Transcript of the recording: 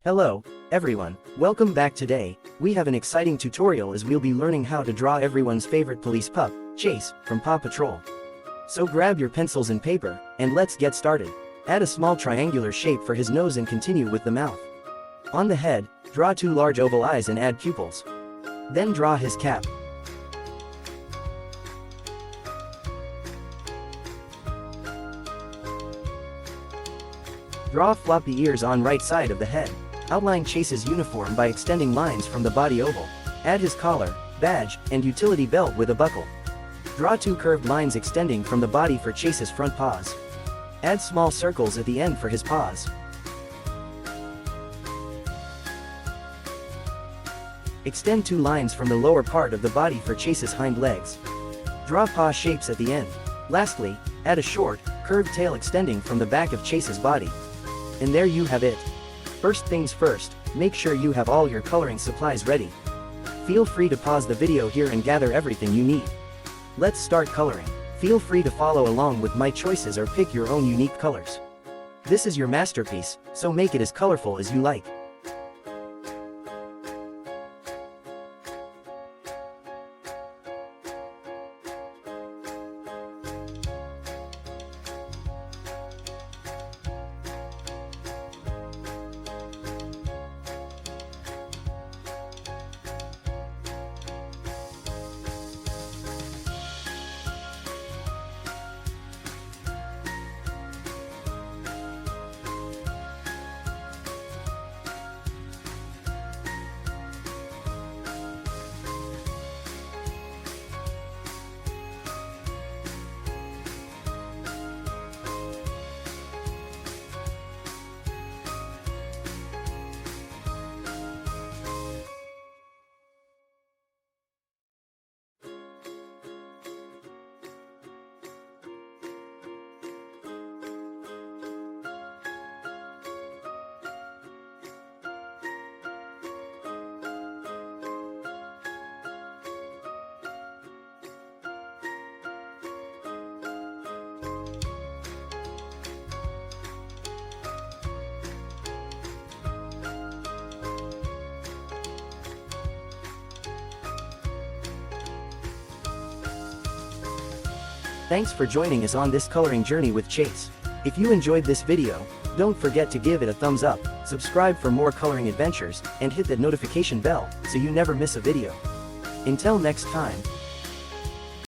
Hello, everyone, welcome back. Today, we have an exciting tutorial as we'll be learning how to draw everyone's favorite police pup, Chase, from PAW Patrol. So grab your pencils and paper, and let's get started. Add a small triangular shape for his nose and continue with the mouth. On the head, draw two large oval eyes and add pupils. Then draw his cap. Draw floppy ears on right side of the head. Outline Chase's uniform by extending lines from the body oval. Add his collar, badge, and utility belt with a buckle. Draw two curved lines extending from the body for Chase's front paws. Add small circles at the end for his paws. Extend two lines from the lower part of the body for Chase's hind legs. Draw paw shapes at the end. Lastly, add a short, curved tail extending from the back of Chase's body. And there you have it. First things first, make sure you have all your coloring supplies ready. Feel free to pause the video here and gather everything you need. Let's start coloring. Feel free to follow along with my choices or pick your own unique colors. This is your masterpiece, so make it as colorful as you like. Thanks for joining us on this coloring journey with Chase. If you enjoyed this video, don't forget to give it a thumbs up, subscribe for more coloring adventures, and hit that notification bell so you never miss a video. Until next time.